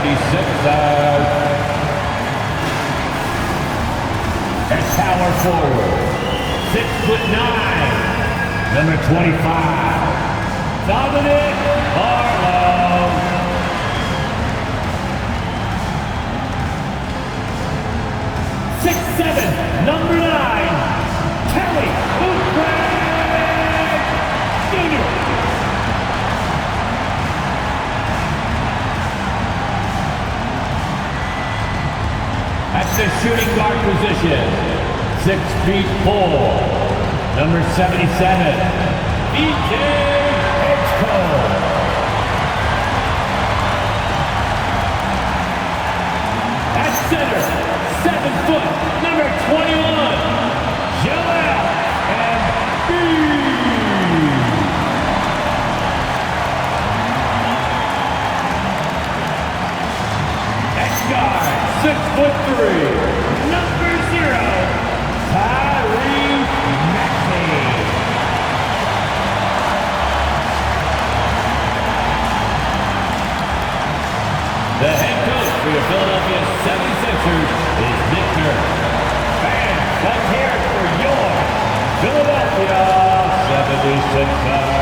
76ers. At power forward, 6'9", number 25, Dominic Barlow. 6'7", number 9, Kelly Oubre Jr. At the shooting guard position, 6'4", number 77, E.J. Edgecombe. At center, 7 foot, number 21, Joel Embiid. At guard, 6'3", number 0, Tyrese Maxey. The head coach for the Philadelphia 76ers is Nick Nurse. Fans, let's hear it for your Philadelphia 76ers.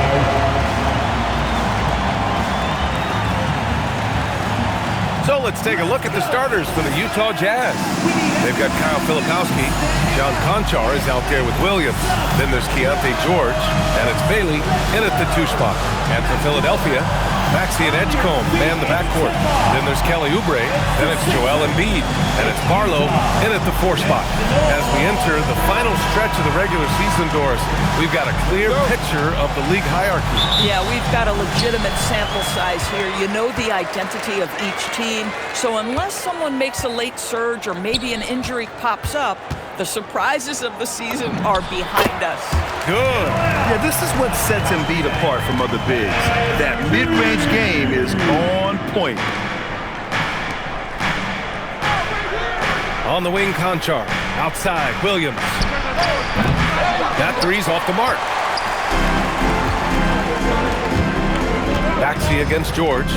So let's take a look at the starters for the Utah Jazz. They've got Kyle Filipowski. John Conchar is out there with Williams. Then there's Keontae George, and it's Bailey in at the 2 spot. And for Philadelphia, Maxey and Edgecombe man the backcourt. Then there's Kelly Oubre, then it's Joel Embiid, and it's Barlow in at the 4 spot. As we enter the final stretch of the regular season, Doris, we've got a clear picture of the league hierarchy. Yeah, we've got a legitimate sample size here. You know the identity of each team. So unless someone makes a late surge or maybe an injury pops up, the surprises of the season are behind us. Good. Yeah, this is what sets Embiid apart from other bigs. That mid-range game is on point. On the wing, Conchar. Outside, Williams. That three's off the mark. Maxey against George.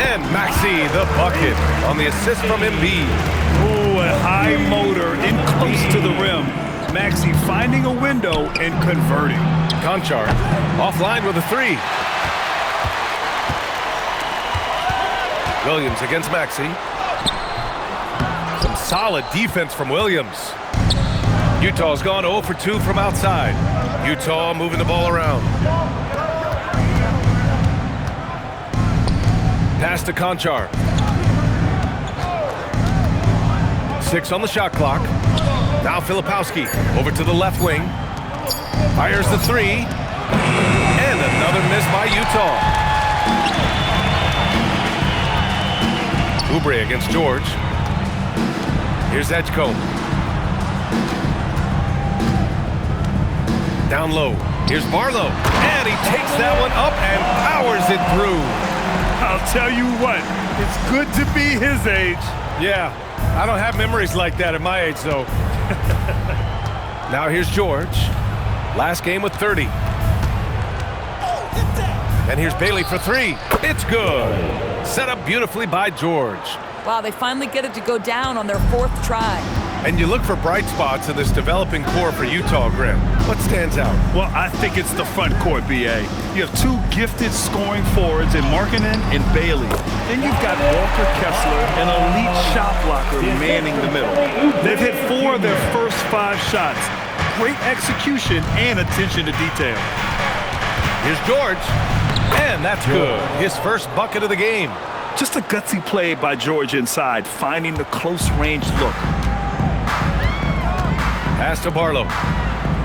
And Maxey, the bucket, on the assist from Embiid. Ooh, a high motor in close to the rim. Maxey finding a window and converting. Conchar offline with a 3. Williams against Maxey. Some solid defense from Williams. Utah's gone 0 for 2 from outside. Utah moving the ball around. Pass to Conchar. 6 on the shot clock. Now Filipowski over to the left wing. Fires the 3. And another miss by Utah. Oubre against George. Here's Edgecombe. Down low. Here's Barlow. And he takes that one up and powers it through. I'll tell you what, it's good to be his age. Yeah, I don't have memories like that at my age, though. Now here's George. Last game with 30. And here's Bailey for 3. It's good. Set up beautifully by George. Wow, they finally get it to go down on their 4th try. And you look for bright spots in this developing core for Utah, Graham. What stands out? Well, I think it's the front court, B.A. You have 2 gifted scoring forwards in Markkanen and Bailey. Then you've got Walker Kessler, an elite shot blocker, manning the middle. They've hit 4 of their first 5 shots. Great execution and attention to detail. Here's George. And that's good. His first bucket of the game. Just a gutsy play by George inside, finding the close-range look. Pass to Barlow.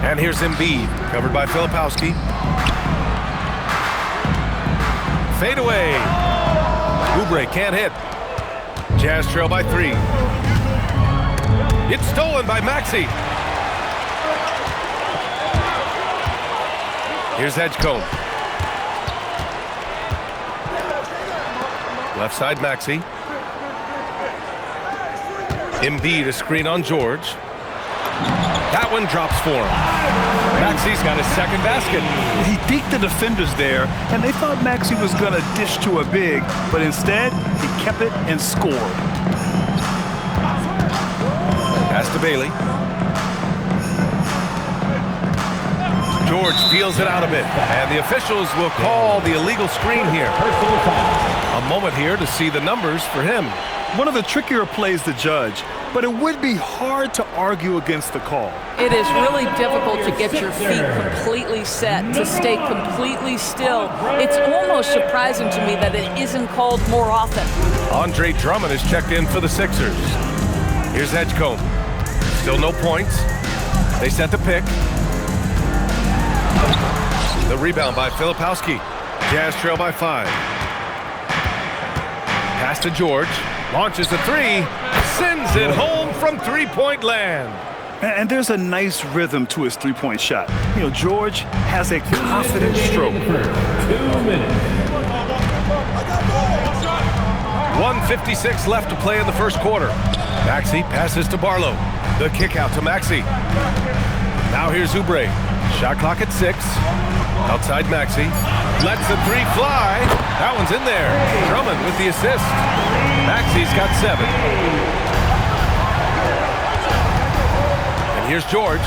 And here's Embiid, covered by Filipowski. Fade away. Oubre can't hit. Jazz trail by 3. It's stolen by Maxey. Here's Edgecombe. Left side, Maxey. Embiid, a screen on George. That one drops for him. Maxey's got his second basket. He deked the defenders there, and they thought Maxey was going to dish to a big, but instead, he kept it and scored. Pass to Bailey. George feels it out a bit, and the officials will call the illegal screen here. A moment here to see the numbers for him. One of the trickier plays to judge, but it would be hard to argue against the call. It is really difficult to get your feet completely set, to stay completely still. It's almost surprising to me that it isn't called more often. Andre Drummond is checked in for the Sixers. Here's Edgecombe. Still no points. They set the pick. The rebound by Filipowski. Jazz trail by 5. Pass to George. Launches a three. Sends it home from three-point land. And there's a nice rhythm to his three-point shot. You know, George has a confident stroke. 2 minutes. 1:56 left to play in the first quarter. Maxey passes to Barlow. The kick out to Maxey. Now here's Oubre. Shot clock at 6. Outside Maxey. Lets the three fly. That one's in there. Drummond with the assist. Maxey's got 7. And here's George.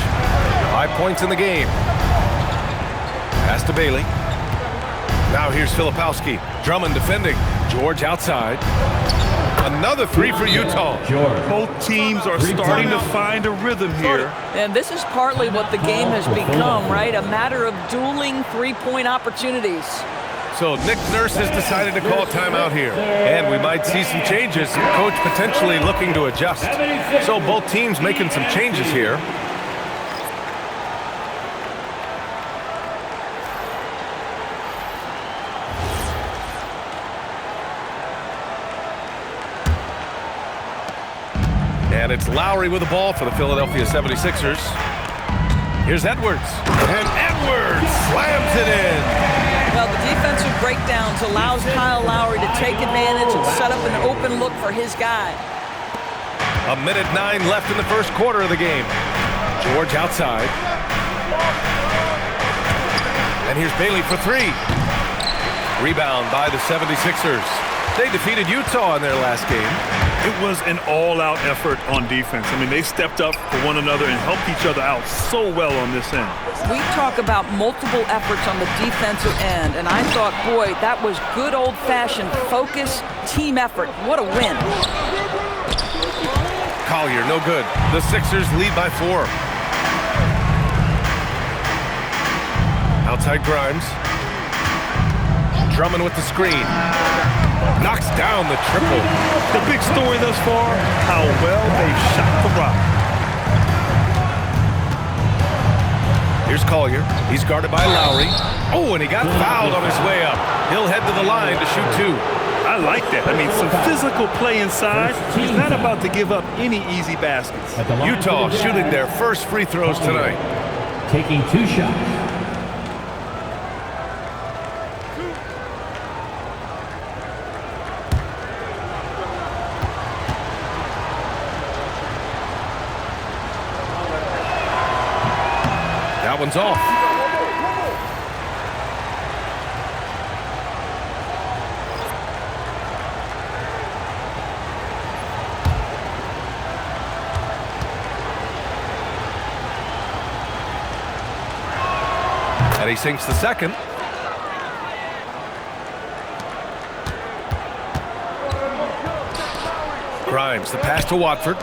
5 points in the game. Pass to Bailey. Now here's Filipowski. Drummond defending. George outside. Another three for Utah. Both teams are starting to find a rhythm here. And this is partly what the game has become, right? A matter of dueling three-point opportunities. So Nick Nurse has decided to call timeout here. And we might see some changes. Coach potentially looking to adjust. So both teams making some changes here. And it's Lowry with the ball for the Philadelphia 76ers. Here's Edwards. And Edwards slams it in. Well, the defensive breakdowns allows Kyle Lowry to take advantage and set up an open look for his guy. 1:09 left in the first quarter of the game. George outside. And here's Bailey for 3. Rebound by the 76ers. They defeated Utah in their last game. It was an all-out effort on defense. I mean, they stepped up for one another and helped each other out so well on this end. We talk about multiple efforts on the defensive end, and I thought, boy, that was good old-fashioned focus, team effort. What a win. Collier, no good. The Sixers lead by 4. Outside Grimes. Drummond with the screen. Knocks down the triple. The big story thus far, how well they've shot the rock. Here's Collier. He's guarded by Lowry. Oh, and he got fouled on his way up. He'll head to the line to shoot 2. I like that. I mean, some physical play inside. He's not about to give up any easy baskets. Utah shooting their first free throws tonight. Taking 2 shots. That one's off. And he sinks the second. Grimes, the pass to Watford.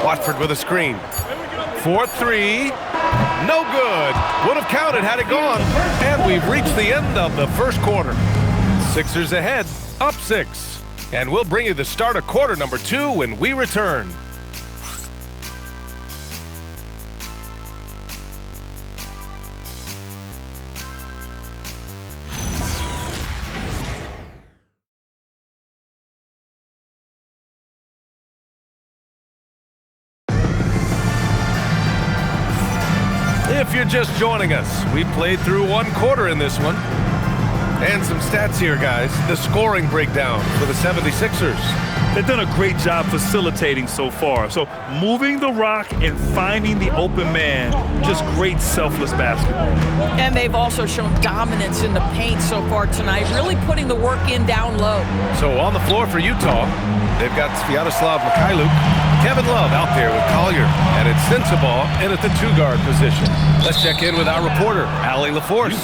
Watford with a screen. 4-3. No good. Would have counted had it gone. And we've reached the end of the first quarter. Sixers ahead, up 6. And we'll bring you the start of quarter number 2 when we return. If you're just joining us, we played through 1 quarter in this one. And some stats here, guys. The scoring breakdown for the 76ers. They've done a great job facilitating so far. So moving the rock and finding the open man, just great selfless basketball. And they've also shown dominance in the paint so far tonight, really putting the work in down low. So on the floor for Utah, they've got Sviatoslav Mikhailuk, Kevin Love out there with Collier, and it's Sensabaugh in at the two-guard position. Let's check in with our reporter, Allie LaForce.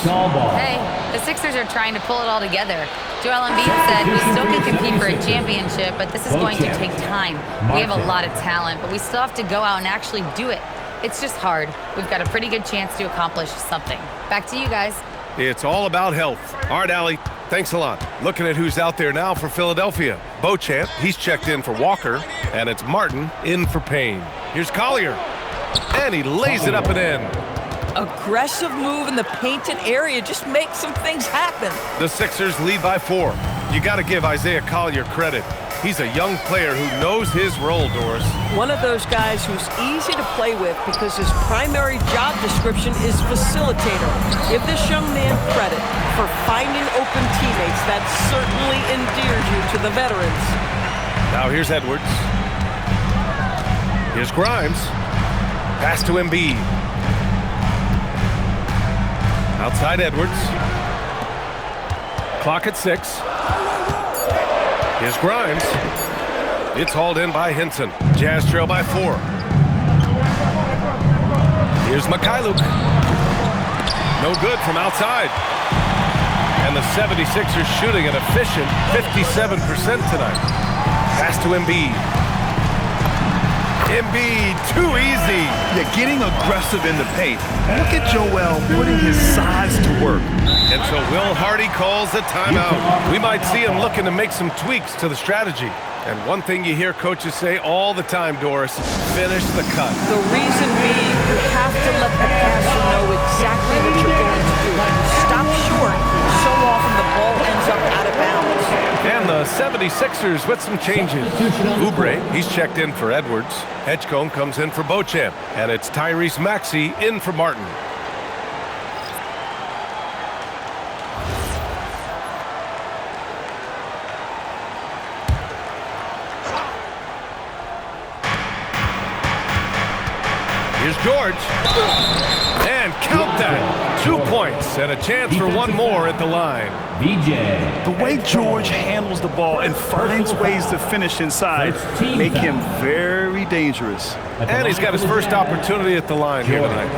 Hey, the Sixers are trying to pull it all together. Joel Embiid said we still can compete for a championship, but this is going to take time. We have a lot of talent, but we still have to go out and actually do it. It's just hard. We've got a pretty good chance to accomplish something. Back to you guys. It's all about health. All right, Allie, thanks a lot. Looking at who's out there now for Philadelphia. Beauchamp, he's checked in for Walker, and it's Martin in for Payne. Here's Collier, and he lays it up and in. Aggressive move in the painted area just makes some things happen. The Sixers lead by 4. You got to give Isaiah Collier credit. He's a young player who knows his role, Doris. One of those guys who's easy to play with because his primary job description is facilitator. Give this young man credit for finding open teammates. That certainly endears you to the veterans. Now here's Edwards. Here's Grimes. Pass to Embiid. Outside Edwards. Clock at 6. Here's Grimes. It's hauled in by Henson. Jazz trail by 4. Here's Mikhailuk. No good from outside. And the 76ers shooting an efficient 57% tonight. Pass to Embiid. Embiid, too easy. Yeah, getting aggressive in the paint. Look at Joel putting his size to work. And so Will Hardy calls a timeout. We might see him looking to make some tweaks to the strategy. And one thing you hear coaches say all the time, Doris, finish the cut. The reason being, you have to let the passer know exactly what you're going to do. Stop short. So often the ball ends up out of bounds. And the 76ers with some changes. Oubre, he's checked in for Edwards. Edgecombe comes in for Beauchamp. And it's Tyrese Maxey in for Martin. Here's George. And count that. 2 points and a chance for one more at the line. The way George handles the ball and finds ways to finish inside make him very dangerous. And he's got his first opportunity at the line here tonight.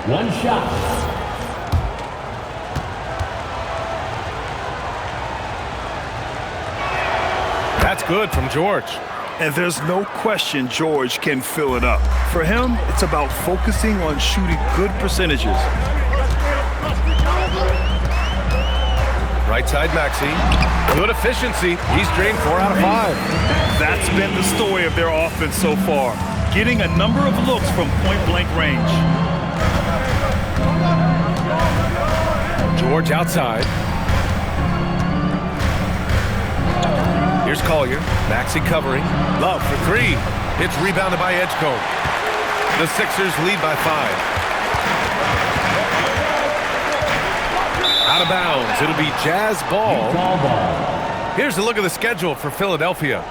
One shot. That's good from George. And there's no question George can fill it up. For him, it's about focusing on shooting good percentages. Right side Maxey. Good efficiency. He's drained 4 out of 5. That's been the story of their offense so far. Getting a number of looks from point-blank range. George outside. Here's Collier. Maxey covering. Love for 3. It's rebounded by Edgecombe. The Sixers lead by 5. Out of bounds. It'll be Jazz ball. Here's a look at the schedule for Philadelphia.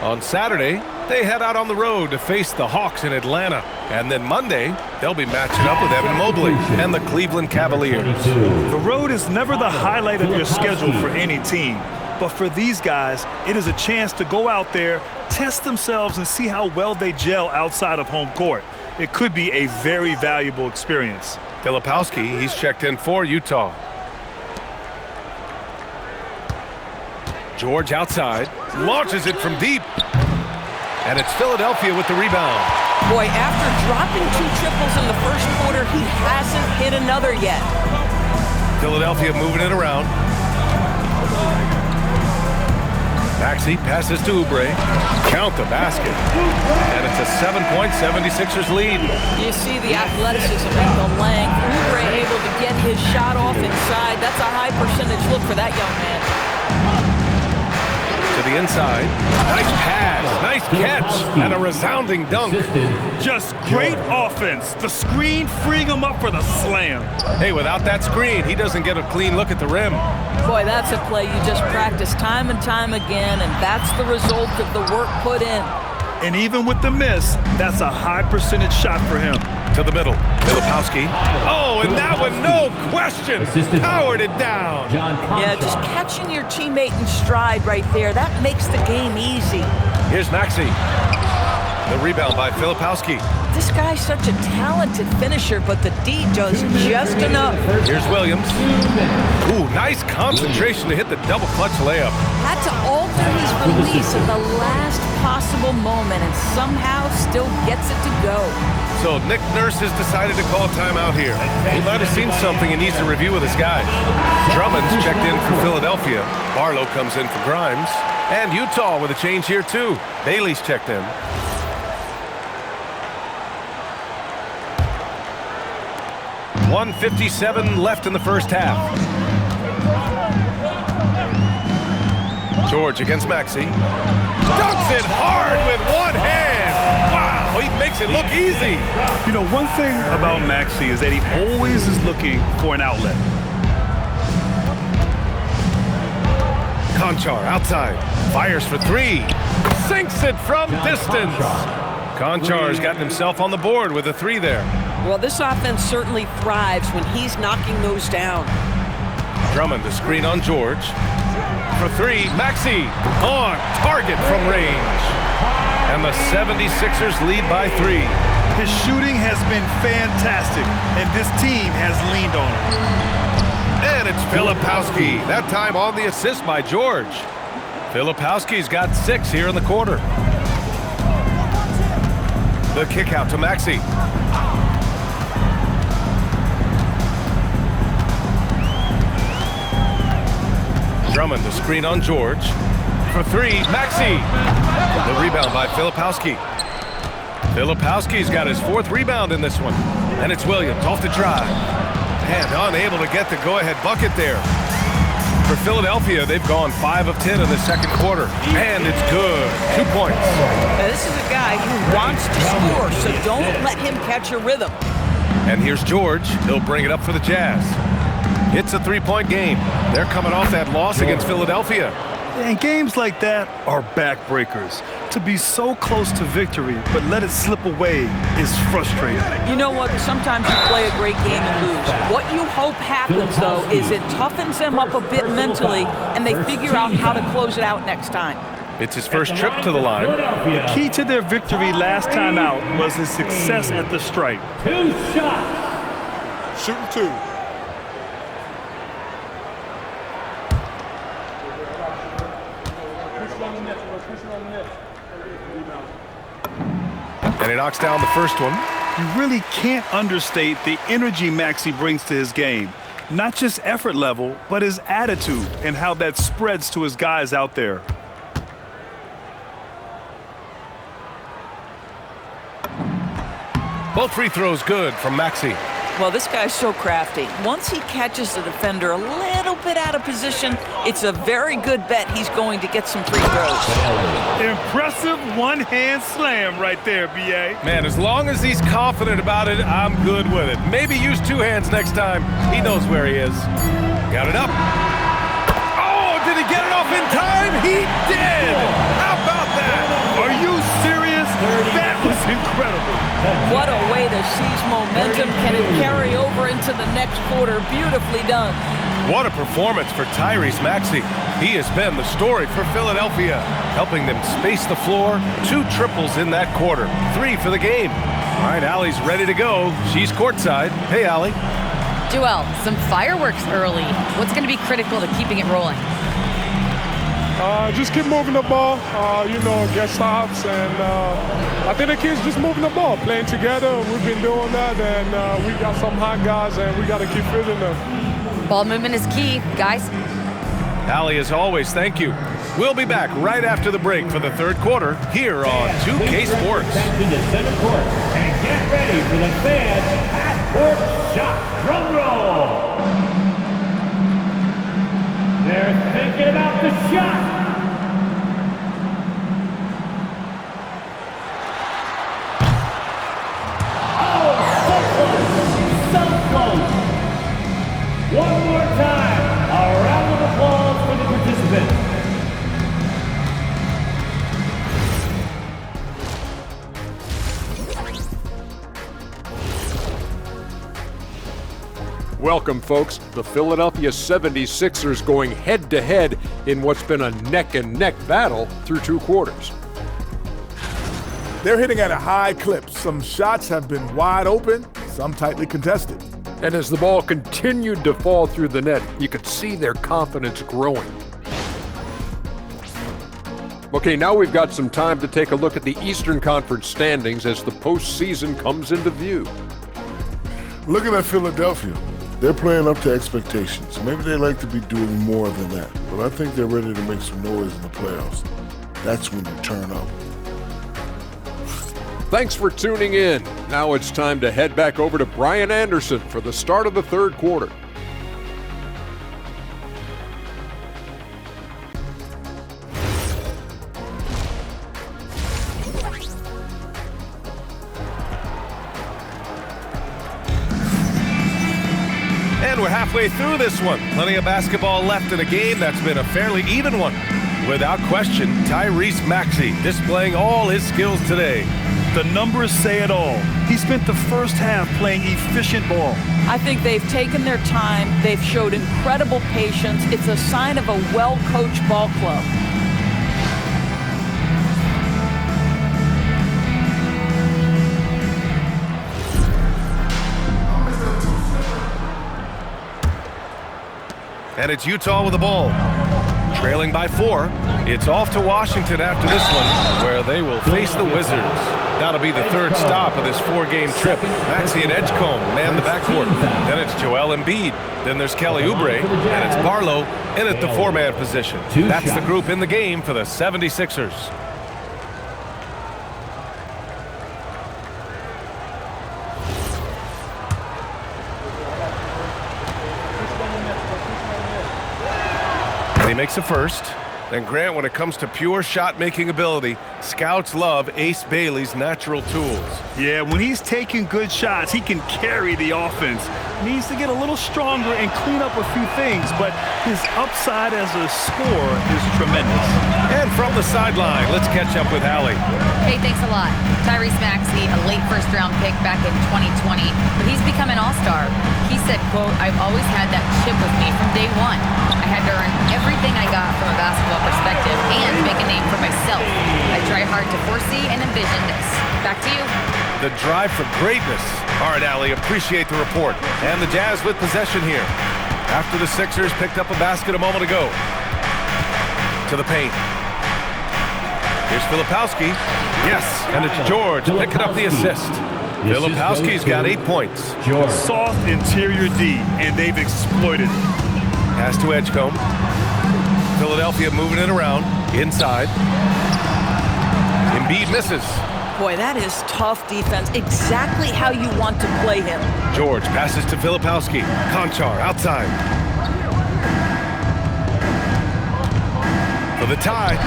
On Saturday, they head out on the road to face the Hawks in Atlanta. And then Monday, they'll be matching up with Evan Mobley and the Cleveland Cavaliers. The road is never the highlight of your schedule for any team. But for these guys, it is a chance to go out there, test themselves, and see how well they gel outside of home court. It could be a very valuable experience. Filipowski, he's checked in for Utah. George outside, launches it from deep. And it's Philadelphia with the rebound. Boy, after dropping 2 triples in the first quarter, he hasn't hit another yet. Philadelphia moving it around. Maxey passes to Oubre. Count the basket. And it's a 7-point 76ers lead. You see the athleticism and the length. Oubre able to get his shot off inside. That's a high percentage look for that young man. To the inside. Nice pass, nice catch, and a resounding dunk. Just great offense. The screen freeing him up for the slam. Hey, without that screen, he doesn't get a clean look at the rim. Boy, that's a play you just practice time and time again, and that's the result of the work put in. And even with the miss, that's a high percentage shot for him. To the middle, Filipowski. Oh, and that one, no question, powered it down. Yeah, just catching your teammate in stride right there, that makes the game easy. Here's Maxey. The rebound by Filipowski. This guy's such a talented finisher, but the D does just enough. Here's Williams. Ooh, nice concentration to hit the double clutch layup. Had to alter his release at the last possible moment and somehow still gets it to go. So Nick Nurse has decided to call timeout here. He might have seen something and needs to review with his guys. Drummond's checked in for Philadelphia. Barlow comes in for Grimes. And Utah with a change here too. Bailey's checked in. .157 left in the first half. George against Maxey. Dunks it hard with one hand. Wow, he makes it look easy. You know, one thing about Maxey is that he always is looking for an outlet. Conchar outside. Fires for three. Sinks it from distance. Conchar's gotten himself on the board with a three there. Well, this offense certainly thrives when he's knocking those down. Drummond the screen on George. For three, Maxey on target from range. And the 76ers lead by three. His shooting has been fantastic, and this team has leaned on him. And it's Filipowski, that time on the assist by George. Filipowski's got 6 here in the quarter. The kick out to Maxey. Drummond the screen on George. For three, Maxey. The rebound by Filipowski. Filipowski's got his 4th rebound in this one. And it's Williams off the drive. And unable to get the go-ahead bucket there. For Philadelphia, they've gone 5 of 10 in the second quarter. And it's good. 2 points. Now, this is a guy who wants to score, so don't let him catch a rhythm. And here's George. He'll bring it up for the Jazz. It's a 3-point game. They're coming off that loss against Philadelphia. And games like that are backbreakers. To be so close to victory, but let it slip away is frustrating. You know what? Sometimes you play a great game and lose. What you hope happens, though, is it toughens them up a bit mentally, and they figure out how to close it out next time. It's his first trip to the line. The key to their victory last time out was his success at the stripe. 2 shots. Shooting 2. And he knocks down the first one. You really can't understate the energy Maxey brings to his game. Not just effort level, but his attitude and how that spreads to his guys out there. Both free throws good from Maxey. Well, this guy's so crafty. Once he catches the defender a little bit out of position, it's a very good bet he's going to get some free throws. Impressive one-hand slam right there, B.A. Man, as long as he's confident about it, I'm good with it. Maybe use 2 hands next time. He knows where he is. Got it up. Oh, did he get it off in time? He did! How about that? Are you serious? That was incredible. What a way to seize momentum. Can it carry over into the next quarter? Beautifully done. What a performance for Tyrese Maxey. He has been the story for Philadelphia, helping them space the floor. 2 triples in that quarter. 3 for the game. All right, Allie's ready to go. She's courtside. Hey, Allie. Joel, some fireworks early. What's going to be critical to keeping it rolling? Just keep moving the ball, get stops, and I think the kids just moving the ball, playing together. We've been doing that, and we got some hot guys, and we got to keep feeding them. Ball movement is key, guys. Allie, as always, thank you. We'll be back right after the break for the 3rd quarter here on 2K Sports. Back to the center court and get ready for the fans half-court shot. Drum roll. They're thinking about the shot. close. One more time, a round of applause for the participants. Welcome, folks. The Philadelphia 76ers going head-to-head in what's been a neck-and-neck battle through 2 quarters. They're hitting at a high clip. Some shots have been wide open, some tightly contested. And as the ball continued to fall through the net, you could see their confidence growing. Okay, now we've got some time to take a look at the Eastern Conference standings as the postseason comes into view. Looking at Philadelphia, they're playing up to expectations. Maybe they like to be doing more than that, but I think they're ready to make some noise in the playoffs. That's when you turn up. Thanks for tuning in. Now it's time to head back over to Brian Anderson for the start of the 3rd quarter. And we're halfway through this one. Plenty of basketball left in a game that's been a fairly even one. Without question, Tyrese Maxey displaying all his skills today. The numbers say it all. He spent the first half playing efficient ball. I think they've taken their time. They've showed incredible patience. It's a sign of a well-coached ball club. And it's Utah with the ball. Trailing by 4. It's off to Washington after this one, where they will face the Wizards. That'll be the 3rd stop of this 4-game trip. Maxey and Edgecombe man the backcourt. Then it's Joel Embiid. Then there's Kelly Oubre. And it's Barlow in at the 4-man position. That's the group in the game for the 76ers. He makes a first. And Grant, when it comes to pure shot-making ability, scouts love Ace Bailey's natural tools. Yeah, when he's taking good shots, he can carry the offense. Needs to get a little stronger and clean up a few things, but his upside as a scorer is tremendous. And from the sideline, let's catch up with Allie. Hey, thanks a lot. Tyrese Maxey, a late first-round pick back in 2020, but he's become an all-star. He said, quote, "I've always had that chip with me from day one. I had to earn everything I got from a basketball perspective and make a name for myself. I try hard to foresee and envision this." Back to you. The drive for greatness. All right, Allie, appreciate the report. And the Jazz with possession here. After the Sixers picked up a basket a moment ago. To the paint. Here's Filipowski. Yes, and it's George picking up the assist. Filipowski's got 8 points. Soft interior D, and they've exploited it. Pass to Edgecombe. Philadelphia moving it around. Inside. Embiid misses. Boy, that is tough defense. Exactly how you want to play him. George passes to Filipowski. Conchar outside. For the tie.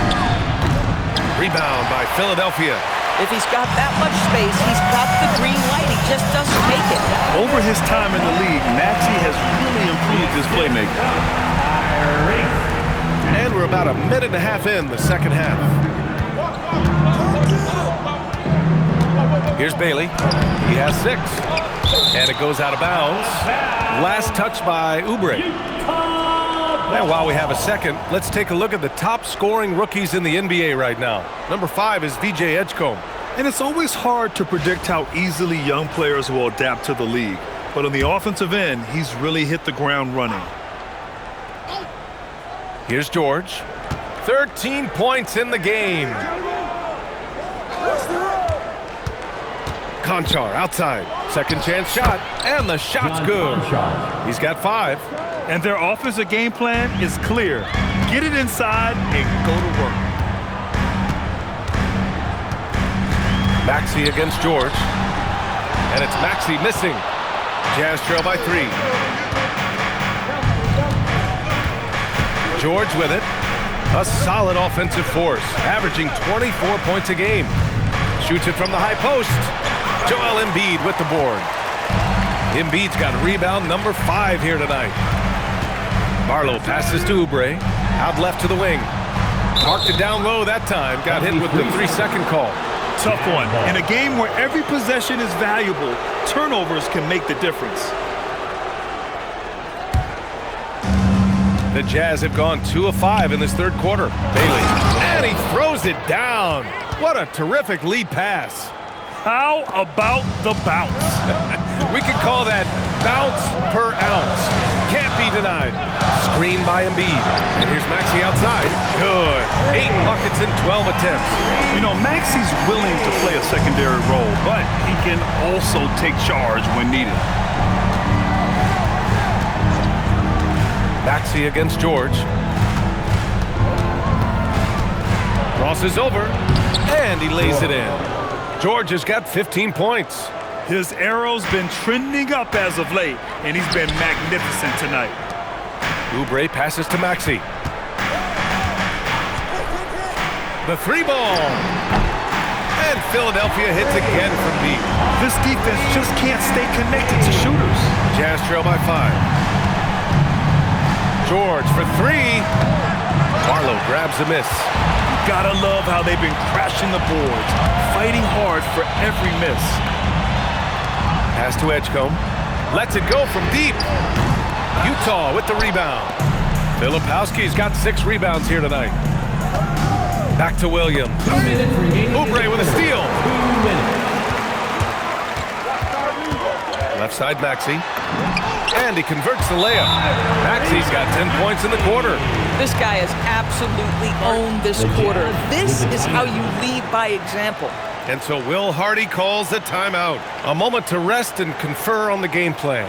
Rebound by Philadelphia. If he's got that much space, he's got the green light. He just doesn't make it. Over his time in the league, Maxey has really improved his playmaking. And we're about a minute and a half in the second half. Here's Bailey. He has 6. And it goes out of bounds. Last touch by Oubre. And while we have a second, let's take a look at the top scoring rookies in the NBA right now. Number 5 is VJ Edgecombe. And it's always hard to predict how easily young players will adapt to the league. But on the offensive end, he's really hit the ground running. Here's George. 13 points in the game. Conchar outside. Second chance shot. And the shot's good. He's got 5. And their offensive game plan is clear. Get it inside and go to work. Maxey against George. And it's Maxey missing. Jazz trail by 3. George with it. A solid offensive force, averaging 24 points a game. Shoots it from the high post. Joel Embiid with the board. Embiid's got rebound number 5 here tonight. Barlow passes to Oubre. Out left to the wing. Marked it down low that time. Got hit with the 3-second call. Tough one. In a game where every possession is valuable, turnovers can make the difference. The Jazz have gone 2 of 5 in this third quarter. Bailey, and he throws it down. What a terrific lead pass. How about the bounce? We could call that bounce per ounce. Can't be denied. Screen by Embiid. And here's Maxey outside. Good. 8 buckets in 12 attempts. You know, Maxey's willing to play a secondary role, but he can also take charge when needed. Maxey against George. Crosses over, and he lays it in. George has got 15 points. His arrow's been trending up as of late, and he's been magnificent tonight. Oubre passes to Maxey. The 3-ball. And Philadelphia hits again from deep. This defense just can't stay connected to shooters. Jazz trail by 5. George for 3. Barlow grabs a miss. Gotta love how they've been crashing the boards, fighting hard for every miss. Pass to Edgecombe. Lets it go from deep. Utah with the rebound. Filipowski's got 6 rebounds here tonight. Back to Williams. Oubre with a steal. Left side Maxey. And he converts the layup. Maxey's got 10 points in the quarter. This guy has absolutely owned this quarter. This is how you lead by example. And so Will Hardy calls the timeout. A moment to rest and confer on the game plan.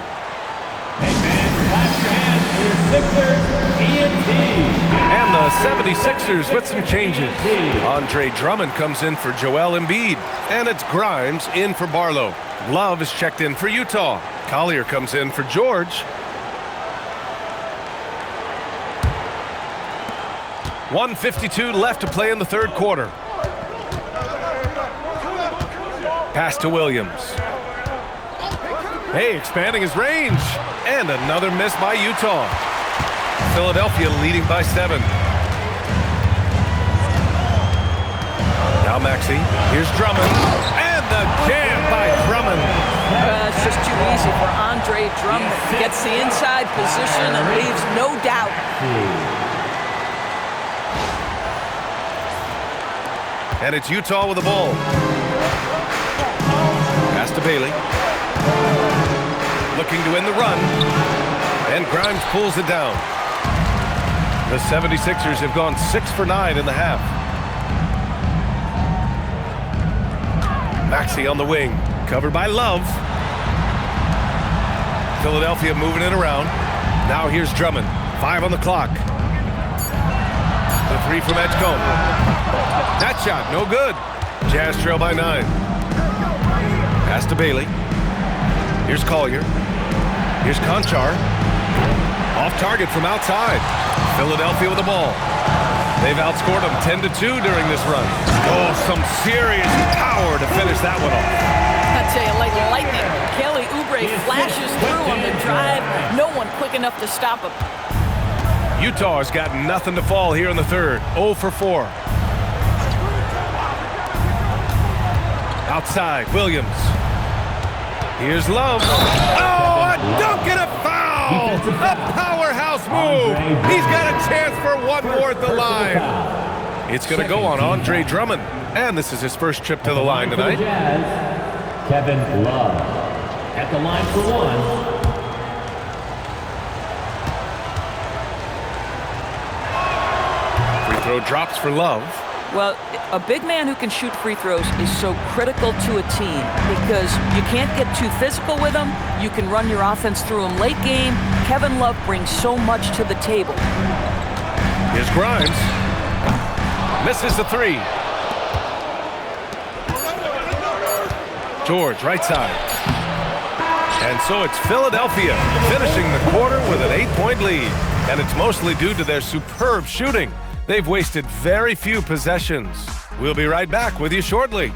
And the 76ers with some changes. Andre Drummond comes in for Joel Embiid. And it's Grimes in for Barlow. Love is checked in for Utah. Collier comes in for George. 1:52 left to play in the third quarter. Pass to Williams. Hey, expanding his range. And another miss by Utah. Philadelphia leading by 7. Now Maxey. Here's Drummond. And the jam by Drummond. It's just too easy for Andre Drummond. Gets the inside position and leaves no doubt. And it's Utah with the ball. Pass to Bailey. Looking to end the run. And Grimes pulls it down. The 76ers have gone 6 for 9 in the half. Maxey on the wing. Covered by Love. Philadelphia moving it around. Now here's Drummond. 5 on the clock. The 3 from Edgecombe. That shot, no good. Jazz trail by 9. Pass to Bailey. Here's Collier. Here's Conchar. Off target from outside. Philadelphia with the ball. They've outscored them 10-2 during this run. Oh, some serious power to finish that one off. I tell you, like lightning, Kelly Oubre flashes through on the drive. No one quick enough to stop him. Utah has got nothing to fall here in the third. 0 for 4. Outside, Williams. Here's Love. Oh, a dunk and a foul! A powerhouse move! He's got a chance for one more at the line. It's going to go on Andre Drummond. And this is his first trip to the line tonight. Kevin Love at the line for 1. Free throw drops for Love. Well, a big man who can shoot free throws is so critical to a team because you can't get too physical with him. You can run your offense through him late game. Kevin Love brings so much to the table. Here's Grimes. Misses the 3. George, right side. And so it's Philadelphia finishing the quarter with an 8-point lead. And it's mostly due to their superb shooting. They've wasted very few possessions. We'll be right back with you shortly.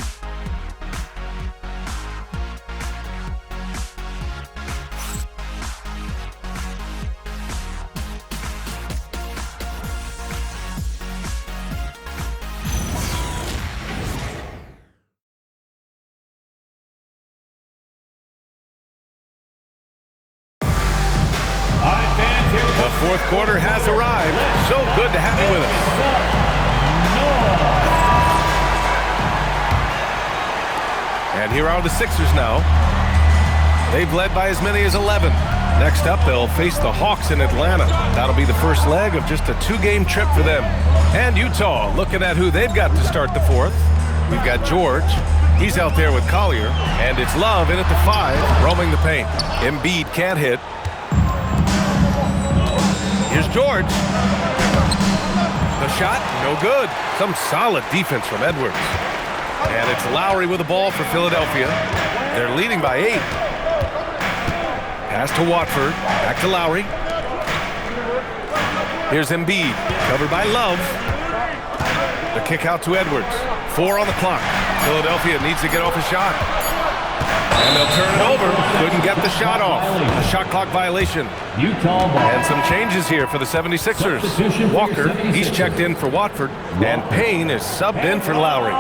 fourth quarter has arrived. So good to have you with us. And here are the Sixers now. They've led by as many as 11. Next up, they'll face the Hawks in Atlanta. That'll be the first leg of just a 2-game trip for them. And Utah, looking at who they've got to start the fourth. We've got George. He's out there with Collier. And it's Love in at the 5, roaming the paint. Embiid can't hit. Here's George. The shot, no good. Some solid defense from Edwards. And it's Lowry with the ball for Philadelphia. They're leading by 8. Pass to Watford. Back to Lowry. Here's Embiid. Covered by Love. The kick out to Edwards. 4 on the clock. Philadelphia needs to get off a shot. And they'll turn it over. Couldn't get the shot off. A shot clock violation. Utah ball. And some changes here for the 76ers. Walker, he's checked in for Watford. And Payne is subbed in for Lowry.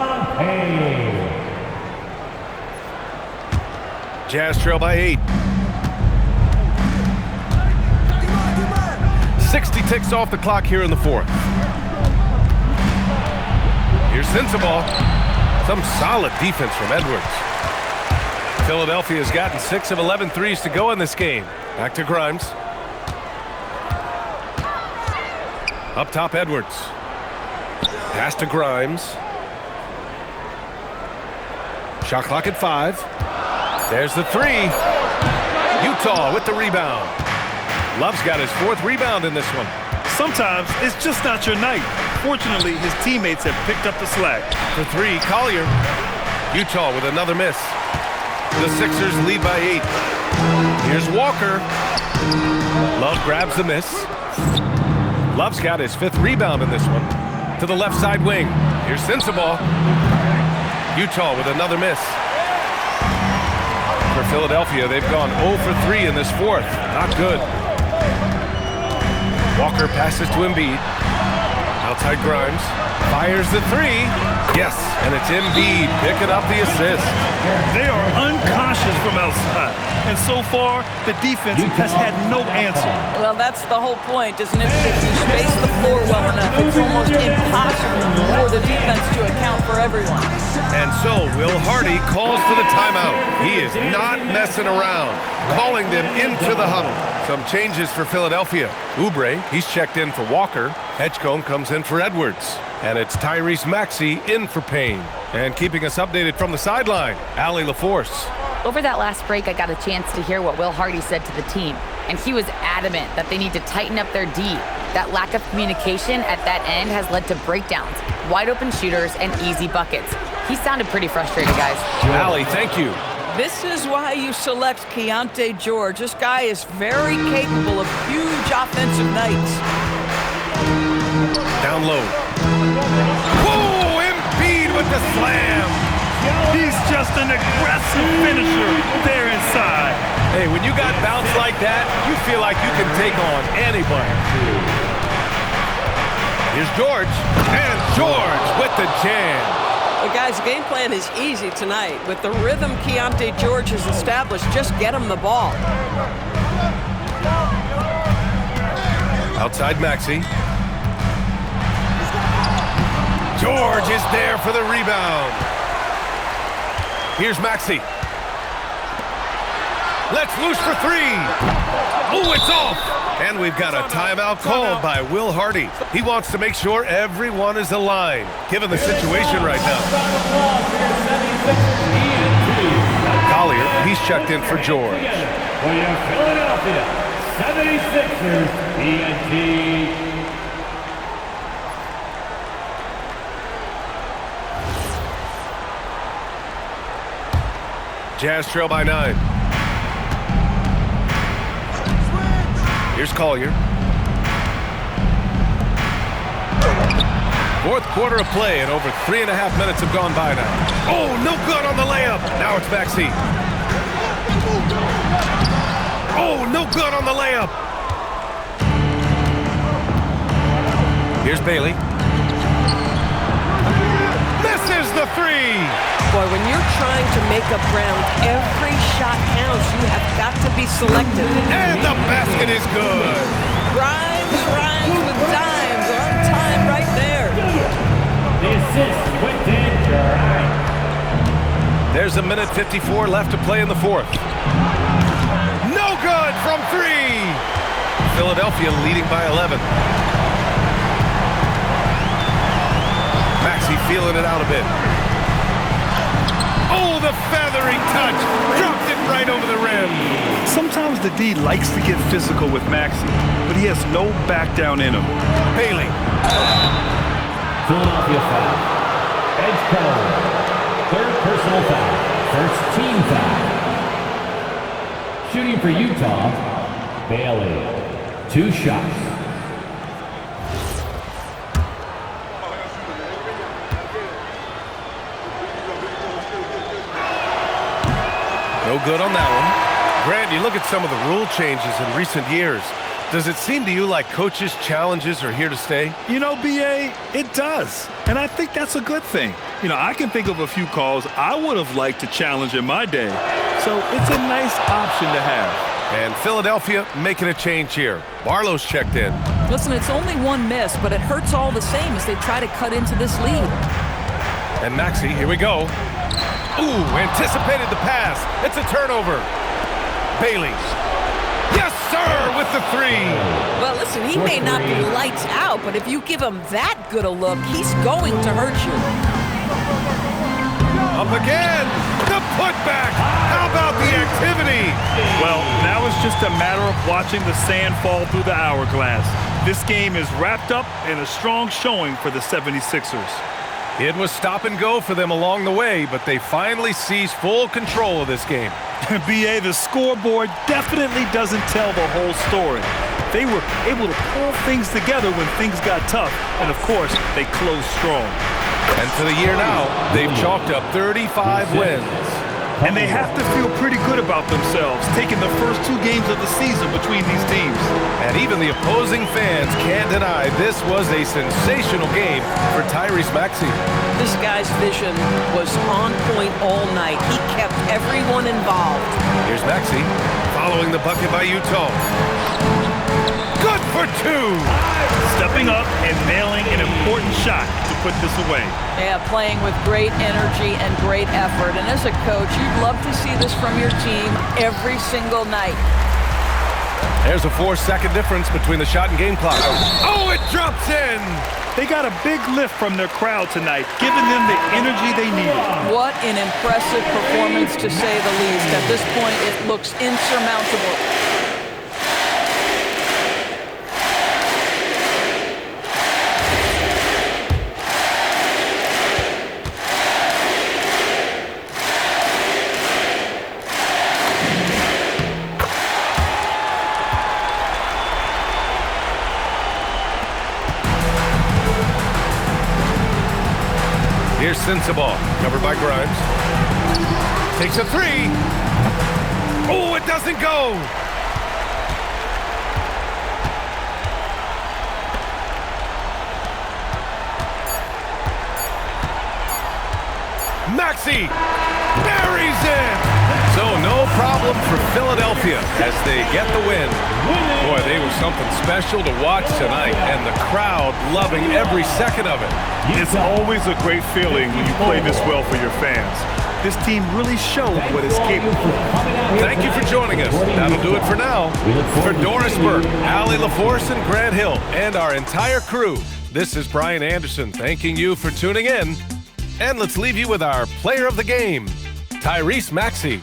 Jazz trail by 8. 60 ticks off the clock here in the fourth. Here's Sensabaugh. Some solid defense from Edwards. Philadelphia has gotten 6 of 11 threes to go in this game. Back to Grimes. Up top, Edwards. Pass to Grimes. Shot clock at 5. There's the 3. Utah with the rebound. Love's got his 4th rebound in this one. Sometimes it's just not your night. Fortunately, his teammates have picked up the slack. For 3, Collier. Utah with another miss. The Sixers lead by 8. Here's Walker. Love grabs the miss. Love's got his 5th rebound in this one. To the left side wing. Here's Sensabaugh. Utah with another miss. For Philadelphia, they've gone 0 for 3 in this fourth. Not good. Walker passes to Embiid. Outside Grimes. Fires the 3. Yes, and it's Embiid picking up the assist. They are unconscious from outside. And so far, the defense has had no answer. Well, that's the whole point, isn't it? If you space the floor well enough, it's almost impossible for the defense to account for everyone. And so Will Hardy calls for the timeout. He is not messing around, calling them into the huddle. Some changes for Philadelphia. Oubre, he's checked in for Walker. Edgecombe comes in for Edwards. And it's Tyrese Maxey in for Payne. And keeping us updated from the sideline, Allie LaForce. Over that last break, I got a chance to hear what Will Hardy said to the team. And he was adamant that they need to tighten up their D. That lack of communication at that end has led to breakdowns, wide open shooters, and easy buckets. He sounded pretty frustrated, guys. Allie, thank you. This is why you select Keontae George. This guy is very capable of huge offensive nights. Down low. Whoa, Embiid with the slam. He's just an aggressive finisher there inside. Hey, when you got bounce like that, you feel like you can take on anybody. Here's George. And George with the jam. Well, guys, the game plan is easy tonight. With the rhythm Keontae George has established, just get him the ball. Outside Maxey. George is there for the rebound. Here's Maxey. Let's loose for 3. Oh, it's off. And we've got a timeout called by Will Hardy. He wants to make sure everyone is aligned, given the situation right now. Collier, he's checked in for George. For your Philadelphia 76ers, ENT. Jazz trail by 9. Here's Collier. Fourth quarter of play, and over 3.5 minutes have gone by now. Oh, no good on the layup. Now it's Maxey. Oh, no good on the layup. Here's Bailey. Misses the 3. Boy, when you're trying to make up ground, every shot counts. You have got to be selective. And the basket is good. Grimes rhymes with dimes. On time right there. The assist went to Grimes. There's a minute 54 left to play in the fourth. No good from 3. Philadelphia leading by 11. Maxey feeling it out a bit. Oh, the feathery touch. Dropped it right over the rim. Sometimes the D likes to get physical with Maxey, but he has no back down in him. Bailey. Philadelphia foul. Edge call. Third personal foul. First team foul. Shooting for Utah, Bailey. 2 shots. No good on that one. Grant, you look at some of the rule changes in recent years. Does it seem to you like coaches' challenges are here to stay? You know, B.A., it does. And I think that's a good thing. You know, I can think of a few calls I would have liked to challenge in my day. So it's a nice option to have. And Philadelphia making a change here. Barlow's checked in. Listen, it's only 1 miss, but it hurts all the same as they try to cut into this lead. And Maxey, here we go. Ooh, anticipated the pass. It's a turnover. Bailey. Yes, sir, with the 3. Well, listen, he may not be lights out, but if you give him that good a look, he's going to hurt you. Up again. The putback. How about the activity? Well, now it's just a matter of watching the sand fall through the hourglass. This game is wrapped up in a strong showing for the 76ers. It was stop and go for them along the way, but they finally seized full control of this game. B.A., the scoreboard definitely doesn't tell the whole story. They were able to pull things together when things got tough, and of course, they closed strong. And for the year now, they've chalked up 35 wins. And they have to feel pretty good about themselves, taking the first 2 games of the season between these teams. And even the opposing fans can't deny this was a sensational game for Tyrese Maxey. This guy's vision was on point all night. He kept everyone involved. Here's Maxey following the bucket by Utah. Good for 2. Stepping up and nailing an important shot to put this away. Yeah, playing with great energy and great effort. And as a coach, you'd love to see this from your team every single night. There's a 4-second difference between the shot and game clock. Oh, it drops in! They got a big lift from their crowd tonight, giving them the energy they needed. What an impressive performance, to say the least. At this point, it looks insurmountable. Here's Sensabaugh, covered by Grimes. Takes a 3. Oh, it doesn't go! Maxey buries it! So no problem for Philadelphia as they get the win. Boy, they were something special to watch tonight, and the crowd loving every second of it. It's always a great feeling when you play this well for your fans. This team really showed what it's capable of. Thank you for joining us. That'll do it for now. For Doris Burke, Allie LaForce, and Grant Hill, and our entire crew, this is Brian Anderson thanking you for tuning in. And let's leave you with our player of the game, Tyrese Maxey.